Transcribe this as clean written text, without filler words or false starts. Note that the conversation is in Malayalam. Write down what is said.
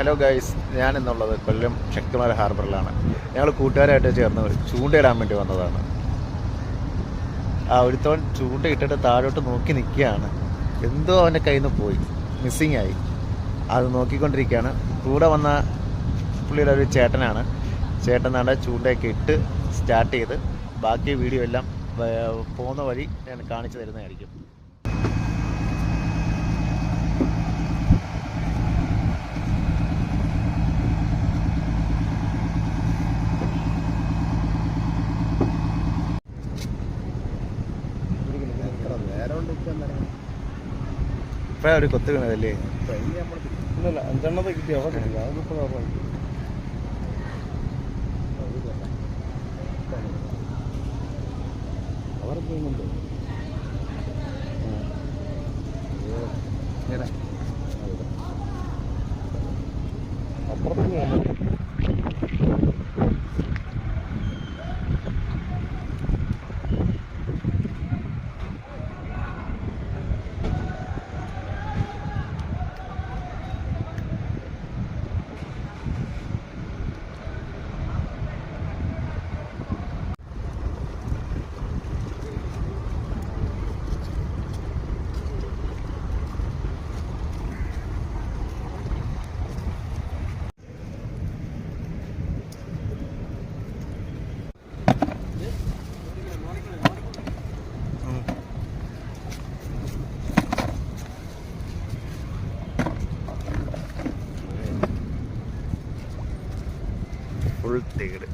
ഹലോ ഗൈസ്, ഞാൻ എന്നുള്ളത് കൊല്ലം ശക്തിമല ഹാർബറിലാണ്. ഞങ്ങൾ കൂട്ടുകാരായിട്ട് ചേർന്ന് ചൂണ്ടയിടാൻ വേണ്ടി വന്നതാണ്. ഒരുത്തവൻ ചൂണ്ടയിട്ടിട്ട് താഴോട്ട് നോക്കി നിൽക്കുകയാണ്. എന്തോ അവൻ്റെ കയ്യിൽ നിന്ന് പോയി, മിസ്സിങ് ആയി. അത് നോക്കിക്കൊണ്ടിരിക്കുകയാണ്. കൂടെ വന്ന പുള്ളിയുടെ ഒരു ചേട്ടനാണ്. ചേട്ടൻ നാടെ ചൂണ്ടയൊക്കെ ഇട്ട് സ്റ്റാർട്ട് ചെയ്ത് ബാക്കി വീഡിയോ എല്ലാം പോകുന്ന വഴി ഞാൻ കാണിച്ചു തരുന്നതായിരിക്കും. ഇപ്പോഴാണ് ഒരു കൊത്ത് വീണതല്ലേ? ഇല്ലല്ല, 5 കിട്ടി. അവിടെ അവർ പോകുന്നുണ്ട്. അപ്പുറത്ത് ഫുൾ തേട്.